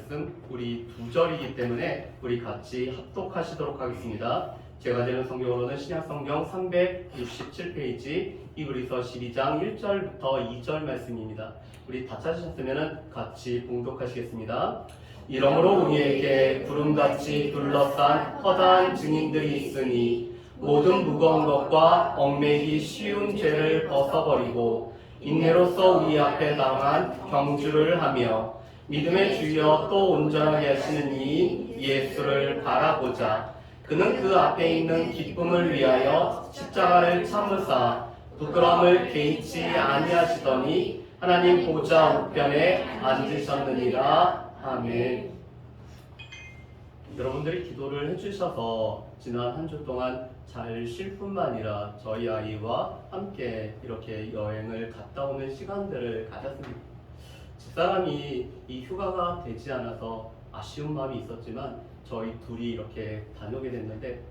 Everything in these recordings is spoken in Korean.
말씀 우리 2절이기 때문에 우리 같이 합독하시도록 하겠습니다. 제가 되는 성경으로는 신약성경 367페이지 히브리서 12장 1절부터 2절 말씀입니다. 우리 다 찾으셨으면 같이 봉독하시겠습니다. 이러므로 우리에게 구름같이 둘러싼 허다한 증인들이 있으니 모든 무거운 것과 얽매기 쉬운 죄를 벗어버리고 인내로서 우리 앞에 당한 경주를 하며 믿음의 주여 또 온전하게 하시는 이 예수를 바라보자. 그는 그 앞에 있는 기쁨을 위하여 십자가를 참으사 부끄러움을 개의치 아니하시더니 하나님 보좌 우편에 앉으셨느니라. 아멘. 여러분들이 기도를 해주셔서 지난 한 주 동안 잘 쉴 뿐만 아니라 저희 아이와 함께 이렇게 여행을 갔다 오는 시간들을 가졌습니다. 집사람이 이 휴가가 되지 않아서 아쉬운 마음이 있었지만 저희 둘이 이렇게 다녀오게 됐는데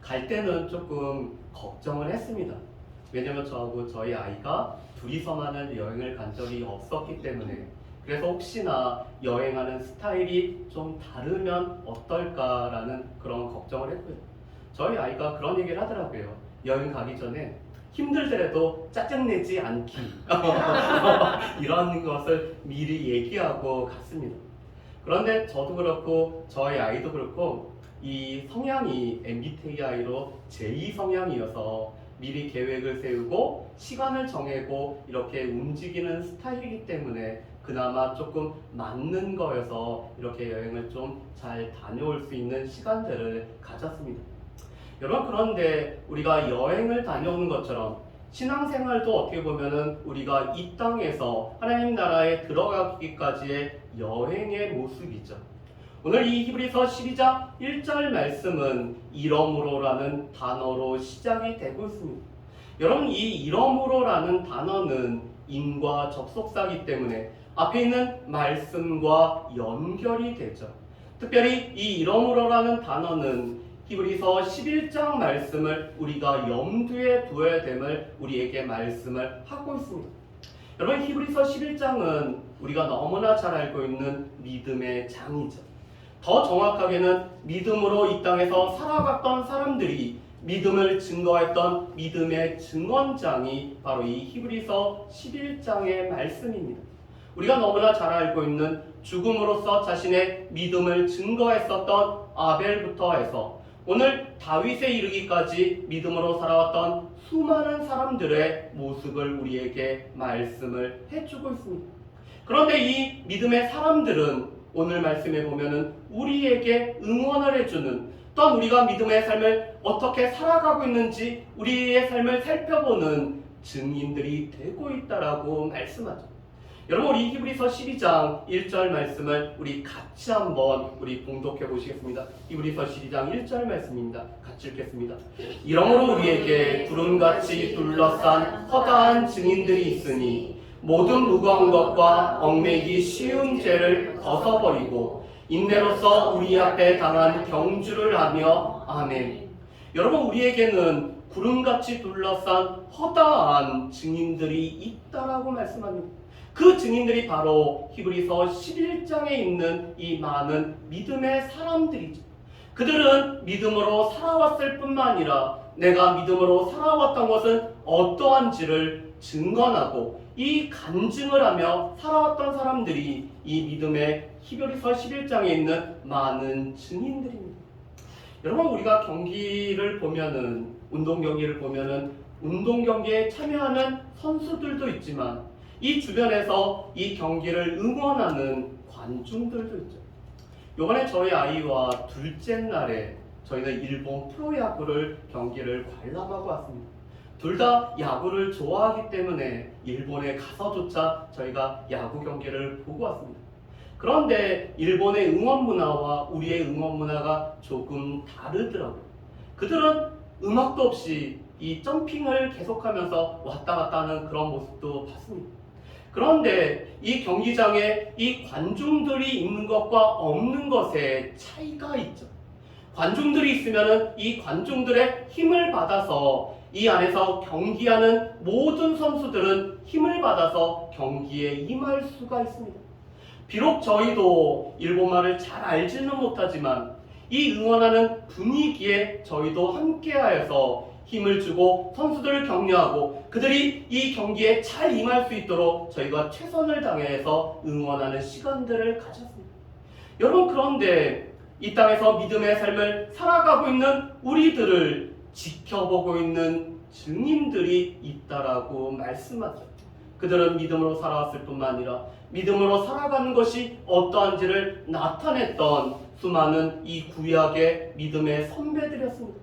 갈 때는 조금 걱정을 했습니다. 왜냐면 저하고 저희 아이가 둘이서만은 여행을 간 적이 없었기 때문에. 그래서 혹시나 여행하는 스타일이 좀 다르면 어떨까라는 그런 걱정을 했고요. 저희 아이가 그런 얘기를 하더라고요. 여행 가기 전에 힘들더라도 짜증내지 않기 이런 것을 미리 얘기하고 갔습니다. 그런데 저도 그렇고 저희 아이도 그렇고 이 성향이 MBTI로 J 성향이어서 미리 계획을 세우고 시간을 정하고 이렇게 움직이는 스타일이기 때문에 그나마 조금 맞는 거여서 이렇게 여행을 좀 잘 다녀올 수 있는 시간들을 가졌습니다. 여러분, 그런데 우리가 여행을 다녀오는 것처럼 신앙생활도 어떻게 보면은 우리가 이 땅에서 하나님 나라에 들어가기까지의 여행의 모습이죠. 오늘 이 히브리서 12장 1절 말씀은 이러므로라는 단어로 시작이 되고 있습니다. 여러분, 이 이러므로라는 단어는 인과 접속사이기 때문에 앞에 있는 말씀과 연결이 되죠. 특별히 이 이러므로라는 단어는 히브리서 11장 말씀을 우리가 염두에 두어야 됨을 우리에게 말씀을 하고 있습니다. 여러분, 히브리서 11장은 우리가 너무나 잘 알고 있는 믿음의 장이죠. 더 정확하게는 믿음으로 이 땅에서 살아갔던 사람들이 믿음을 증거했던 믿음의 증언장이 바로 이 히브리서 11장의 말씀입니다. 우리가 너무나 잘 알고 있는 죽음으로써 자신의 믿음을 증거했었던 아벨부터 해서 오늘 다윗에 이르기까지 믿음으로 살아왔던 수많은 사람들의 모습을 우리에게 말씀을 해주고 있습니다. 그런데 이 믿음의 사람들은 오늘 말씀에 보면은 우리에게 응원을 해주는, 또한 우리가 믿음의 삶을 어떻게 살아가고 있는지 우리의 삶을 살펴보는 증인들이 되고 있다라고 말씀하죠. 여러분, 우리 히브리서 12장 1절 말씀을 우리 같이 한번 우리 봉독해 보시겠습니다. 히브리서 12장 1절 말씀입니다. 같이 읽겠습니다. 이러므로 우리에게 구름같이 둘러싼 허다한 증인들이 있으니 모든 무거운 것과 얽매기 쉬운 죄를 벗어버리고 인내로서 우리 앞에 당한 경주를 하며 아멘. 여러분, 우리에게는 구름같이 둘러싼 허다한 증인들이 있다라고 말씀합니다. 그 증인들이 바로 히브리서 11장에 있는 이 많은 믿음의 사람들이죠. 그들은 믿음으로 살아왔을 뿐만 아니라 내가 믿음으로 살아왔던 것은 어떠한지를 증언하고 이 간증을 하며 살아왔던 사람들이 이 믿음의 히브리서 11장에 있는 많은 증인들입니다. 여러분, 우리가 경기를 보면은, 운동 경기를 보면은 운동 경기에 참여하는 선수들도 있지만 이 주변에서 이 경기를 응원하는 관중들도 있죠. 이번에 저희 아이와 둘째 날에 저희는 일본 프로야구를 경기를 관람하고 왔습니다. 둘 다 야구를 좋아하기 때문에 일본에 가서조차 저희가 야구 경기를 보고 왔습니다. 그런데 일본의 응원 문화와 우리의 응원 문화가 조금 다르더라고요. 그들은 음악도 없이 이 점핑을 계속하면서 왔다 갔다 하는 그런 모습도 봤습니다. 그런데 이 경기장에 이 관중들이 있는 것과 없는 것에 차이가 있죠. 관중들이 있으면 이 관중들의 힘을 받아서 이 안에서 경기하는 모든 선수들은 힘을 받아서 경기에 임할 수가 있습니다. 비록 저희도 일본말을 잘 알지는 못하지만 이 응원하는 분위기에 저희도 함께하여서 힘을 주고 선수들을 격려하고 그들이 이 경기에 잘 임할 수 있도록 저희가 최선을 다해서 응원하는 시간들을 가졌습니다. 여러분, 그런데 이 땅에서 믿음의 삶을 살아가고 있는 우리들을 지켜보고 있는 증인들이 있다라고 말씀하죠. 그들은 믿음으로 살아왔을 뿐만 아니라 믿음으로 살아가는 것이 어떠한지를 나타냈던 수많은 이 구약의 믿음의 선배들이었습니다.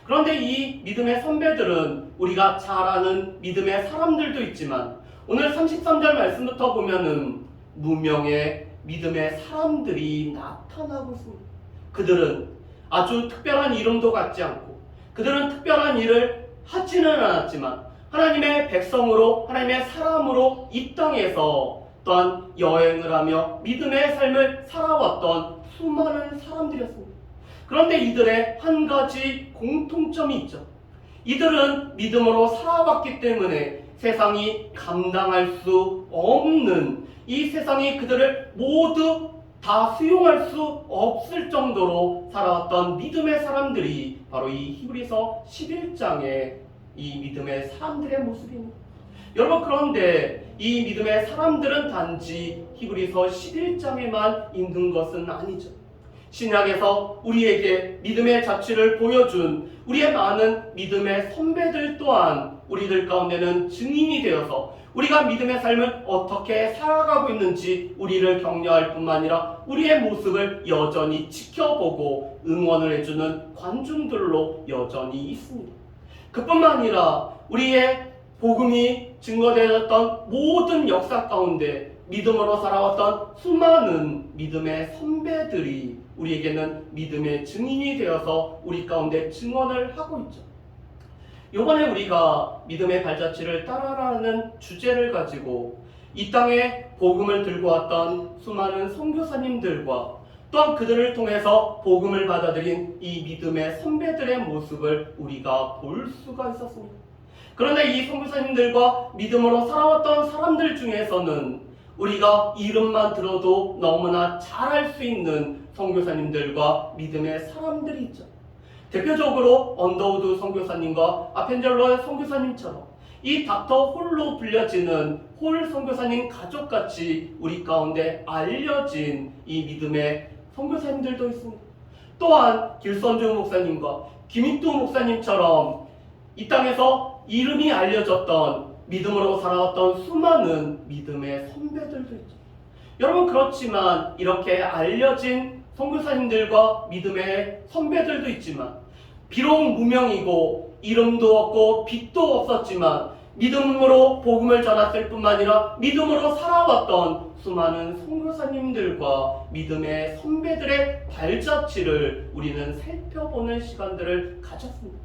그런데 이 믿음의 선배들은 우리가 잘 아는 믿음의 사람들도 있지만 오늘 33절 말씀부터 보면은 무명의 믿음의 사람들이 나타나고 있습니다. 그들은 아주 특별한 이름도 갖지 않고 그들은 특별한 일을 하지는 않았지만 하나님의 백성으로 하나님의 사람으로 이 땅에서 또한 여행을 하며 믿음의 삶을 살아왔던 수많은 사람들이었습니다. 그런데 이들의 한 가지 공통점이 있죠. 이들은 믿음으로 살아왔기 때문에 세상이 감당할 수 없는, 이 세상이 그들을 모두 다 수용할 수 없을 정도로 살아왔던 믿음의 사람들이 바로 이 히브리서 11장의 이 믿음의 사람들의 모습입니다. 여러분, 그런데 이 믿음의 사람들은 단지 히브리서 11장에만 있는 것은 아니죠. 신약에서 우리에게 믿음의 자취를 보여준 우리의 많은 믿음의 선배들 또한 우리들 가운데는 증인이 되어서 우리가 믿음의 삶을 어떻게 살아가고 있는지 우리를 격려할 뿐만 아니라 우리의 모습을 여전히 지켜보고 응원을 해주는 관중들로 여전히 있습니다. 그뿐만 아니라 우리의 복음이 증거되었던 모든 역사 가운데 믿음으로 살아왔던 수많은 믿음의 선배들이 우리에게는 믿음의 증인이 되어서 우리 가운데 증언을 하고 있죠. 이번에 우리가 믿음의 발자취를 따라라는 주제를 가지고 이 땅에 복음을 들고 왔던 수많은 선교사님들과 또한 그들을 통해서 복음을 받아들인 이 믿음의 선배들의 모습을 우리가 볼 수가 있었습니다. 그런데 이 선교사님들과 믿음으로 살아왔던 사람들 중에서는 우리가 이름만 들어도 너무나 잘 알 수 있는 선교사님들과 믿음의 사람들이 있죠. 대표적으로 언더우드 선교사님과 아펜젤러 선교사님처럼 이 닥터 홀로 불려지는 홀 선교사님 가족같이 우리 가운데 알려진 이 믿음의 선교사님들도 있습니다. 또한 길선주 목사님과 김익두 목사님처럼 이 땅에서 이름이 알려졌던 믿음으로 살아왔던 수많은 믿음의 선배들도 있죠. 여러분, 그렇지만 이렇게 알려진 선교사님들과 믿음의 선배들도 있지만 비록 무명이고 이름도 없고 빛도 없었지만 믿음으로 복음을 전했을 뿐만 아니라 믿음으로 살아왔던 수많은 선교사님들과 믿음의 선배들의 발자취를 우리는 살펴보는 시간들을 가졌습니다.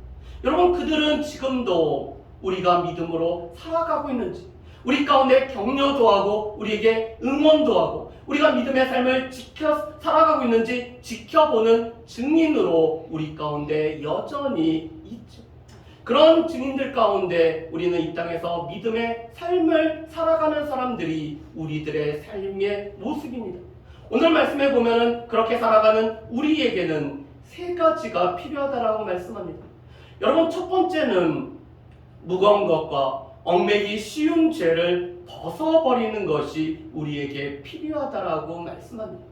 여러분, 그들은 지금도 우리가 믿음으로 살아가고 있는지, 우리 가운데 격려도 하고 우리에게 응원도 하고 우리가 믿음의 삶을 살아가고 있는지 지켜보는 증인으로 우리 가운데 여전히 있죠. 그런 증인들 가운데 우리는 이 땅에서 믿음의 삶을 살아가는 사람들이 우리들의 삶의 모습입니다. 오늘 말씀에 보면은 그렇게 살아가는 우리에게는 세 가지가 필요하다라고 말씀합니다. 여러분, 첫 번째는 무거운 것과 얽매기 쉬운 죄를 벗어버리는 것이 우리에게 필요하다라고 말씀합니다.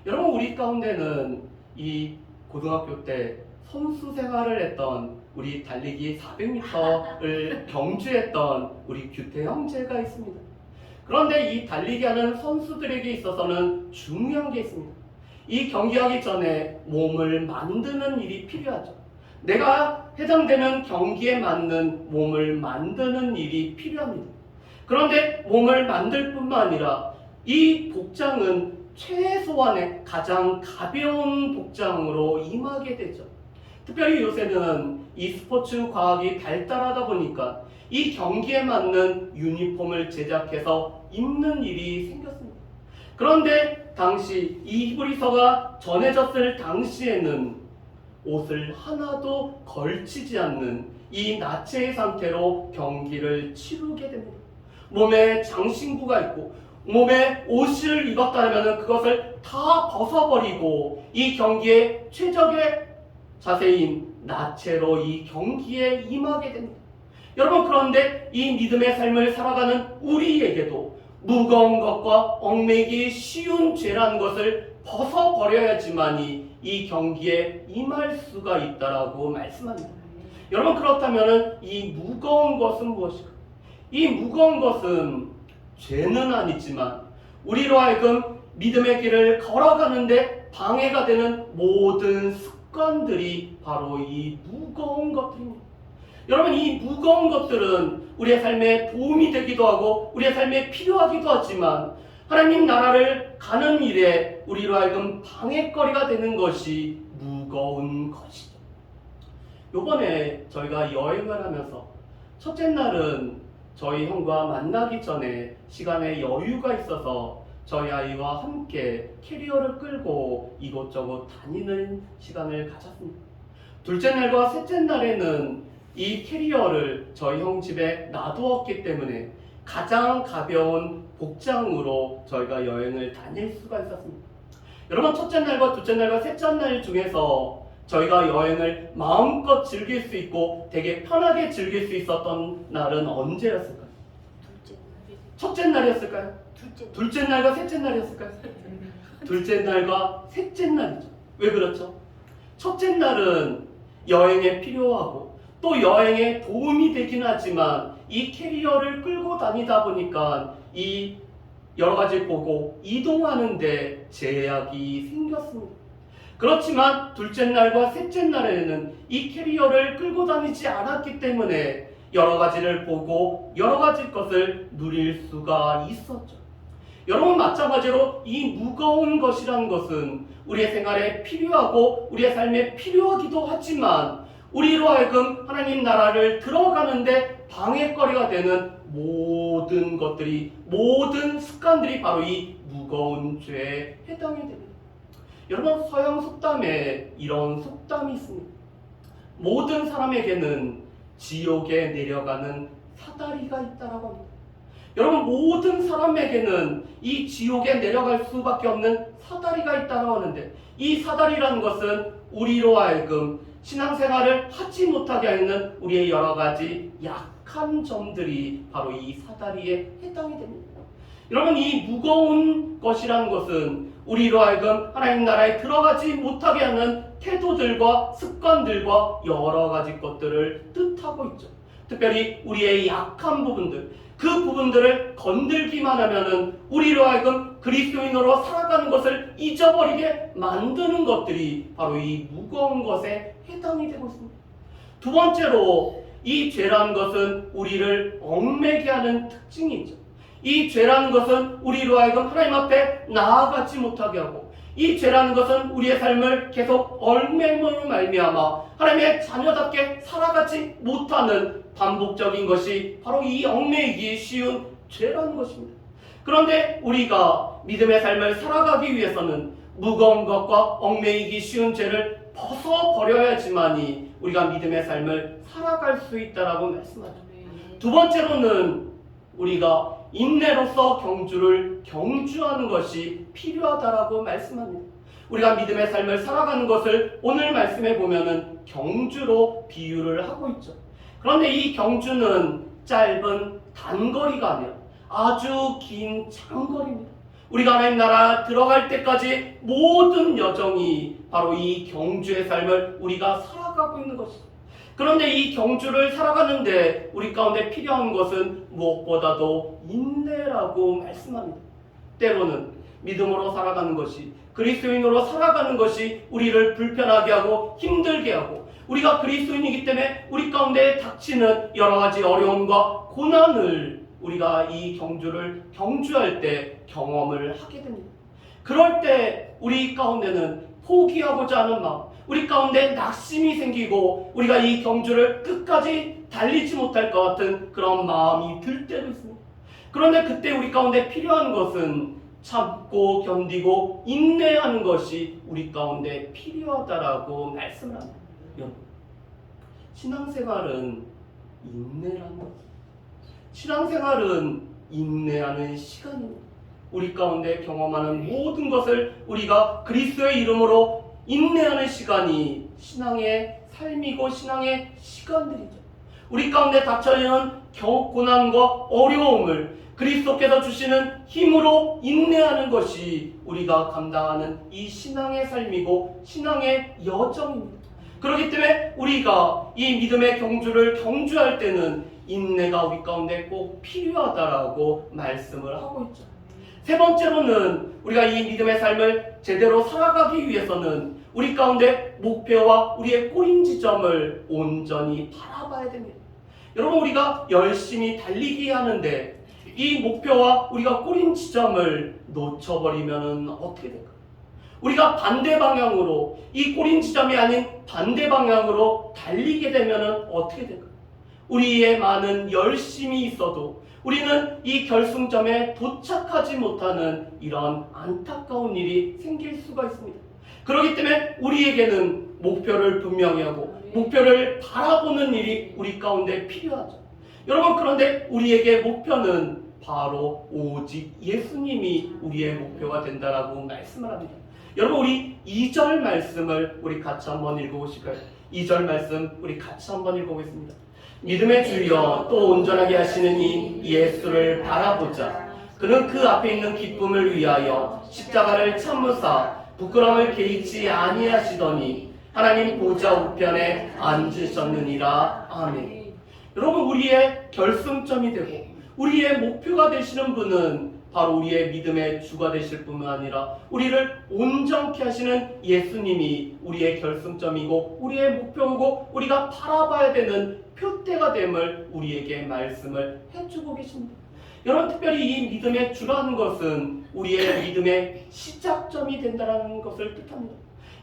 여러분, 우리 가운데는 이 고등학교 때 선수 생활을 했던 우리 달리기 400m를 경주했던 우리 규태 형제가 있습니다. 그런데 이 달리기 하는 선수들에게 있어서는 중요한 게 있습니다. 이 경기하기 전에 몸을 만드는 일이 필요하죠. 내가 해당되는 경기에 맞는 몸을 만드는 일이 필요합니다. 그런데 몸을 만들 뿐만 아니라 이 복장은 최소한의 가장 가벼운 복장으로 임하게 되죠. 특별히 요새는 이 스포츠 과학이 발달하다 보니까 이 경기에 맞는 유니폼을 제작해서 입는 일이 생겼습니다. 그런데 당시 이 히브리서가 전해졌을 당시에는 옷을 하나도 걸치지 않는 이 나체의 상태로 경기를 치르게 됩니다. 몸에 장신구가 있고 몸에 옷을 입었다면 그것을 다 벗어버리고 이 경기에 최적의 자세인 나체로 이 경기에 임하게 됩니다. 여러분, 그런데 이 믿음의 삶을 살아가는 우리에게도 무거운 것과 얽매이기 쉬운 죄라는 것을 벗어버려야지만이 이 경기에 임할 수가 있다라고 말씀합니다. 여러분, 그렇다면 이 무거운 것은 무엇일까? 이 무거운 것은 죄는 아니지만 우리로 하여금 믿음의 길을 걸어가는데 방해가 되는 모든 습관들이 바로 이 무거운 것들입니다. 여러분, 이 무거운 것들은 우리의 삶에 도움이 되기도 하고 우리의 삶에 필요하기도 하지만 하나님 나라를 가는 일에 우리로 하여금 방해거리가 되는 것이 무거운 것이죠. 요번에 저희가 여행을 하면서 첫째 날은 저희 형과 만나기 전에 시간에 여유가 있어서 저희 아이와 함께 캐리어를 끌고 이곳저곳 다니는 시간을 가졌습니다. 둘째 날과 셋째 날에는 이 캐리어를 저희 형 집에 놔두었기 때문에 가장 가벼운 복장으로 저희가 여행을 다닐 수가 있었습니다. 여러분, 첫째 날과 둘째 날과 셋째 날 중에서 저희가 여행을 마음껏 즐길 수 있고 되게 편하게 즐길 수 있었던 날은 언제였을까요? 첫째 날이었을까요? 둘째 날과 셋째 날이었을까요? 둘째 날과 셋째 날이죠. 왜 그렇죠? 첫째 날은 여행에 필요하고 또 여행에 도움이 되긴 하지만 이 캐리어를 끌고 다니다 보니까 이 여러 가지 보고 이동하는데 제약이 생겼습니다. 그렇지만 둘째 날과 셋째 날에는 이 캐리어를 끌고 다니지 않았기 때문에 여러 가지를 보고 여러 가지 것을 누릴 수가 있었죠. 여러분, 마찬가지로 이 무거운 것이란 것은 우리의 생활에 필요하고 우리의 삶에 필요하기도 하지만 우리로 하여금 하나님 나라를 들어가는데 방해거리가 되는 모든 것들이, 모든 습관들이 바로 이 무거운 죄에 해당이 됩니다. 여러분, 서양 속담에 이런 속담이 있습니다. 모든 사람에게는 지옥에 내려가는 사다리가 있다라고 합니다. 여러분, 모든 사람에게는 이 지옥에 내려갈 수밖에 없는 사다리가 있다고 하는데 이 사다리라는 것은 우리로 하여금 신앙생활을 하지 못하게 하는 우리의 여러 가지 약한 점들이 바로 이 사다리에 해당이 됩니다. 여러분, 이 무거운 것이라는 것은 우리로 하여금 하나님 나라에 들어가지 못하게 하는 태도들과 습관들과 여러 가지 것들을 뜻하고 있죠. 특별히 우리의 약한 부분들, 그 부분들을 건들기만 하면은 우리로 하여금 그리스도인으로 살아가는 것을 잊어버리게 만드는 것들이 바로 이 무거운 것에 해당이 되고 있습니다. 두 번째로, 이 죄라는 것은 우리를 얽매게 하는 특징이 있죠. 이 죄라는 것은 우리로 하여금 하나님 앞에 나아가지 못하게 하고 이 죄라는 것은 우리의 삶을 계속 얽매임으로 말미암아 하나님의 자녀답게 살아가지 못하는 반복적인 것이 바로 이 얽매이기 쉬운 죄라는 것입니다. 그런데 우리가 믿음의 삶을 살아가기 위해서는 무거운 것과 얽매이기 쉬운 죄를 벗어버려야지만이 우리가 믿음의 삶을 살아갈 수 있다라고 말씀하죠. 두 번째로는 우리가 인내로서 경주를 경주하는 것이 필요하다라고 말씀합니다. 우리가 믿음의 삶을 살아가는 것을 오늘 말씀에 보면은 경주로 비유를 하고 있죠. 그런데 이 경주는 짧은 단거리가 아니라 아주 긴 장거리입니다. 우리가 하나님 나라 들어갈 때까지 모든 여정이 바로 이 경주의 삶을 우리가 살아가고 있는 것입니다. 그런데 이 경주를 살아가는데 우리 가운데 필요한 것은 무엇보다도 인내라고 말씀합니다. 때로는 믿음으로 살아가는 것이, 그리스도인으로 살아가는 것이 우리를 불편하게 하고 힘들게 하고 우리가 그리스도인이기 때문에 우리 가운데 닥치는 여러 가지 어려움과 고난을 우리가 이 경주를 경주할 때 경험을 하게 됩니다. 그럴 때 우리 가운데는 포기하고자 하는 마음, 우리 가운데 낙심이 생기고 우리가 이 경주를 끝까지 달리지 못할 것 같은 그런 마음이 들 때도 있습니다. 그런데 그때 우리 가운데 필요한 것은 참고 견디고 인내하는 것이 우리 가운데 필요하다라고 말씀을 합니다. 여러분, 신앙생활은 인내라는 것, 신앙생활은 인내하는 시간입니다. 우리 가운데 경험하는 모든 것을 우리가 그리스도의 이름으로 인내하는 시간이 신앙의 삶이고 신앙의 시간들이죠. 우리 가운데 닥쳐지는 고난과 어려움을 그리스도께서 주시는 힘으로 인내하는 것이 우리가 감당하는 이 신앙의 삶이고 신앙의 여정입니다. 그렇기 때문에 우리가 이 믿음의 경주를 경주할 때는 인내가 우리 가운데 꼭 필요하다라고 말씀을 하고 있죠. 세 번째로는 우리가 이 믿음의 삶을 제대로 살아가기 위해서는 우리 가운데 목표와 우리의 꼬림 지점을 온전히 바라봐야 됩니다. 여러분, 우리가 열심히 달리기 하는데 이 목표와 우리가 꼬림 지점을 놓쳐버리면 어떻게 될까요? 우리가 반대 방향으로, 이 꼬림 지점이 아닌 반대 방향으로 달리게 되면 어떻게 될까요? 우리의 많은 열심이 있어도 우리는 이 결승점에 도착하지 못하는 이런 안타까운 일이 생길 수가 있습니다. 그렇기 때문에 우리에게는 목표를 분명히 하고 목표를 바라보는 일이 우리 가운데 필요하죠. 여러분, 그런데 우리에게 목표는 바로 오직 예수님이 우리의 목표가 된다라고 말씀을 합니다. 여러분, 우리 2절 말씀을 우리 같이 한번 읽어보실까요? 2절 말씀 우리 같이 한번 읽어보겠습니다. 믿음의 주여 또 온전하게 하시는 이 예수를 바라보자. 그는 그 앞에 있는 기쁨을 위하여 십자가를 참으사 부끄러움을 개의치 아니하시더니 하나님 보좌 우편에 앉으셨느니라. 아멘. 여러분, 우리의 결승점이 되고 우리의 목표가 되시는 분은 바로 우리의 믿음의 주가 되실 뿐만 아니라 우리를 온전케 하시는 예수님이 우리의 결승점이고 우리의 목표이고 우리가 바라봐야 되는 표대가 됨을 우리에게 말씀을 해주고 계십니다. 여러분, 특별히 이 믿음의 주라는 것은 우리의 믿음의 시작점이 된다는 것을 뜻합니다.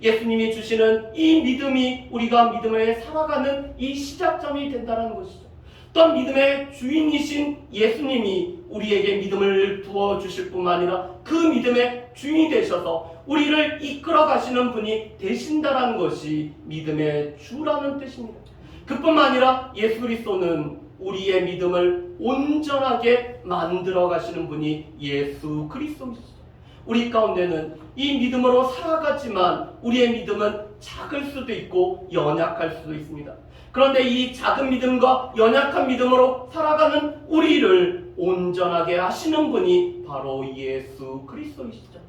예수님이 주시는 이 믿음이 우리가 믿음에 살아가는 이 시작점이 된다는 것이죠. 또한 믿음의 주인이신 예수님이 우리에게 믿음을 부어주실 뿐만 아니라 그 믿음의 주인이 되셔서 우리를 이끌어 가시는 분이 되신다는 것이 믿음의 주라는 뜻입니다. 그뿐만 아니라 예수 그리스도는 우리의 믿음을 온전하게 만들어 가시는 분이 예수 그리스도이시죠. 우리 가운데는 이 믿음으로 살아가지만 우리의 믿음은 작을 수도 있고 연약할 수도 있습니다. 그런데 이 작은 믿음과 연약한 믿음으로 살아가는 우리를 온전하게 하시는 분이 바로 예수 그리스도이시죠.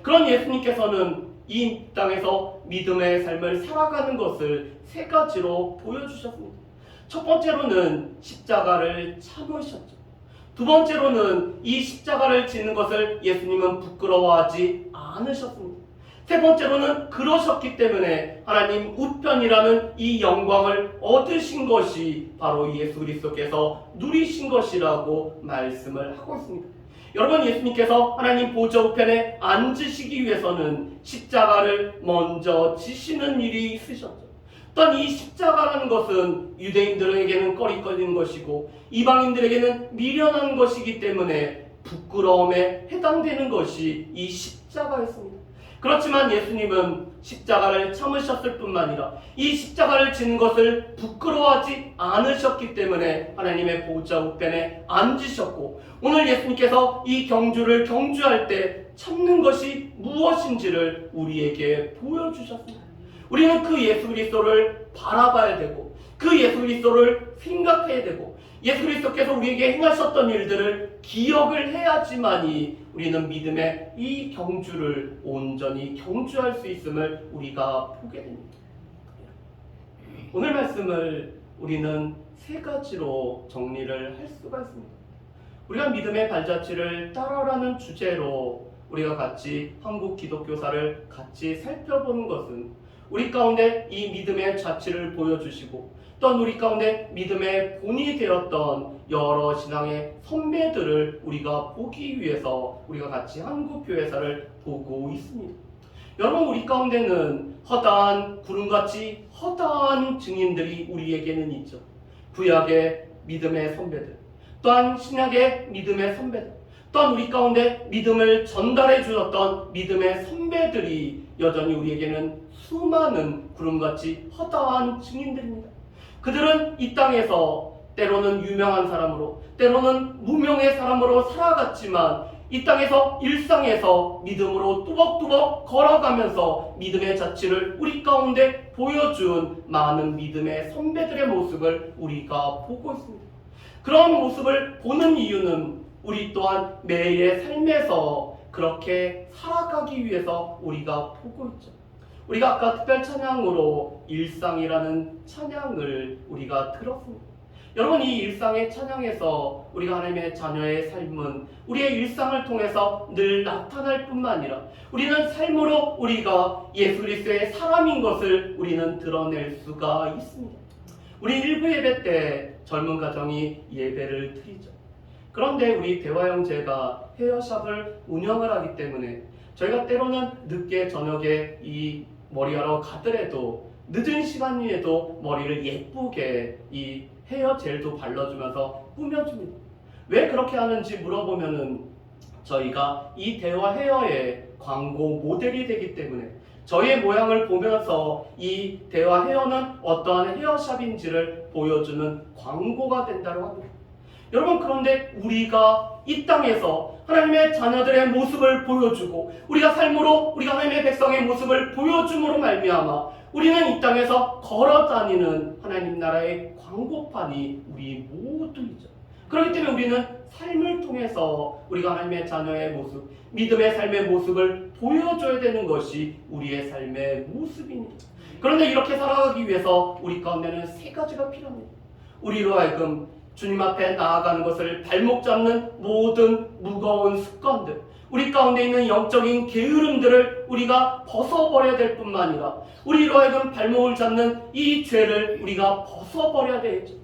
그런 예수님께서는 이 땅에서 믿음의 삶을 살아가는 것을 세 가지로 보여주셨습니다. 첫 번째로는 십자가를 참으셨죠. 두 번째로는 이 십자가를 지는 것을 예수님은 부끄러워하지 않으셨습니다. 세 번째로는 그러셨기 때문에 하나님 우편이라는 이 영광을 얻으신 것이 바로 예수 그리스도께서 누리신 것이라고 말씀을 하고 있습니다. 여러분, 예수님께서 하나님 보좌 우편에 앉으시기 위해서는 십자가를 먼저 지시는 일이 있으셨죠. 또한 이 십자가라는 것은 유대인들에게는 꺼리거리는 것이고 이방인들에게는 미련한 것이기 때문에 부끄러움에 해당되는 것이 이 십자가였습니다. 그렇지만 예수님은 십자가를 참으셨을 뿐만 아니라 이 십자가를 지는 것을 부끄러워하지 않으셨기 때문에 하나님의 보좌 우편에 앉으셨고, 오늘 예수님께서 이 경주를 경주할 때 참는 것이 무엇인지를 우리에게 보여주셨습니다. 우리는 그 예수 그리스도를 바라봐야 되고 그 예수 그리스도를 생각해야 되고 예수 그리스도께서 우리에게 행하셨던 일들을 기억을 해야지만이 우리는 믿음의 이 경주를 온전히 경주할 수 있음을 우리가 보게 됩니다. 오늘 말씀을 우리는 세 가지로 정리를 할 수가 있습니다. 우리가 믿음의 발자취를 따라라는 주제로 우리가 같이 한국 기독교사를 같이 살펴보는 것은 우리 가운데 이 믿음의 자취를 보여주시고 또한 우리 가운데 믿음의 본이 되었던 여러 신앙의 선배들을 우리가 보기 위해서 우리가 같이 한국교회사를 보고 있습니다. 여러분, 우리 가운데는 허다한 구름같이 허다한 증인들이 우리에게는 있죠. 구약의 믿음의 선배들, 또한 신약의 믿음의 선배들, 또한 우리 가운데 믿음을 전달해 주었던 믿음의 선배들이 여전히 우리에게는 수많은 구름같이 허다한 증인들입니다. 그들은 이 땅에서 때로는 유명한 사람으로, 때로는 무명의 사람으로 살아갔지만 이 땅에서 일상에서 믿음으로 뚜벅뚜벅 걸어가면서 믿음의 자취를 우리 가운데 보여준 많은 믿음의 선배들의 모습을 우리가 보고 있습니다. 그런 모습을 보는 이유는 우리 또한 매일의 삶에서 그렇게 살아가기 위해서 우리가 보고 있죠. 우리가 아까 특별 찬양으로 일상이라는 찬양을 우리가 들었습니다. 여러분, 이 일상의 찬양에서 우리가 하나님의 자녀의 삶은 우리의 일상을 통해서 늘 나타날 뿐만 아니라 우리는 삶으로 우리가 예수 그리스도의 사람인 것을 우리는 드러낼 수가 있습니다. 우리 일부 예배 때 젊은 가정이 예배를 드리죠. 그런데 우리 대화 형제가 헤어샵을 운영을 하기 때문에 저희가 때로는 늦게 저녁에 이 머리하러 가더라도 늦은 시간이에도 머리를 예쁘게 이 헤어 젤도 발라주면서 꾸며줍니다. 왜 그렇게 하는지 물어보면은 저희가 이 대화 헤어의 광고 모델이 되기 때문에 저희의 모양을 보면서 이 대화 헤어는 어떠한 헤어샵인지를 보여주는 광고가 된다고 합니다. 여러분, 그런데 우리가 이 땅에서 하나님의 자녀들의 모습을 보여주고 우리가 삶으로 우리가 하나님의 백성의 모습을 보여줌으로 말미암아 우리는 이 땅에서 걸어다니는 하나님 나라의 광고판이 우리 모두이죠. 그렇기 때문에 우리는 삶을 통해서 우리가 하나님의 자녀의 모습, 믿음의 삶의 모습을 보여줘야 되는 것이 우리의 삶의 모습입니다. 그런데 이렇게 살아가기 위해서 우리 가운데는 세 가지가 필요합니다. 우리로 하여금 주님 앞에 나아가는 것을 발목 잡는 모든 무거운 습관들, 우리 가운데 있는 영적인 게으름들을 우리가 벗어버려야 될 뿐만 아니라 우리로 하여금 발목을 잡는 이 죄를 우리가 벗어버려야 되겠죠.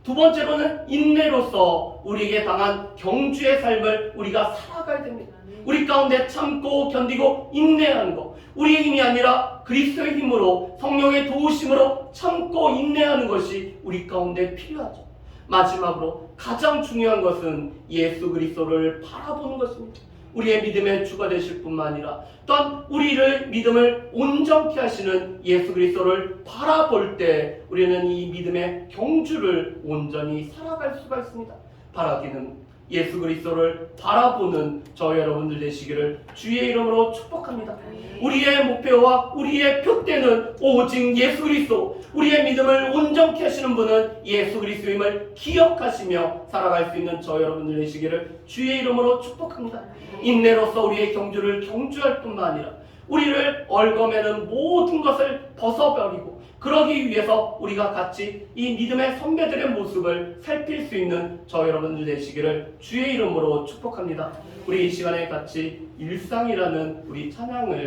두 번째로는 인내로서 우리에게 당한 경주의 삶을 우리가 살아가야 됩니다. 우리 가운데 참고 견디고 인내하는 것, 우리의 힘이 아니라 그리스도의 힘으로 성령의 도우심으로 참고 인내하는 것이 우리 가운데 필요하죠. 마지막으로 가장 중요한 것은 예수 그리스도를 바라보는 것입니다. 우리의 믿음의 주가 되실 뿐만 아니라 또한 우리를 믿음을 온전케 하시는 예수 그리스도를 바라볼 때 우리는 이 믿음의 경주를 온전히 살아갈 수가 있습니다. 바라기는 예수 그리스도를 바라보는 저 여러분들 되시기를 주의 이름으로 축복합니다. 우리의 목표와 우리의 표대는 오직 예수 그리스도, 우리의 믿음을 온전케 하시는 분은 예수 그리스도임을 기억하시며 살아갈 수 있는 저 여러분들 되시기를 주의 이름으로 축복합니다. 인내로서 우리의 경주를 경주할 뿐만 아니라 우리를 얽어매는 모든 것을 벗어버리고 그러기 위해서 우리가 같이 이 믿음의 선배들의 모습을 살필 수 있는 저 여러분들 되시기를 주의 이름으로 축복합니다. 우리 이 시간에 같이 일상이라는 우리 찬양을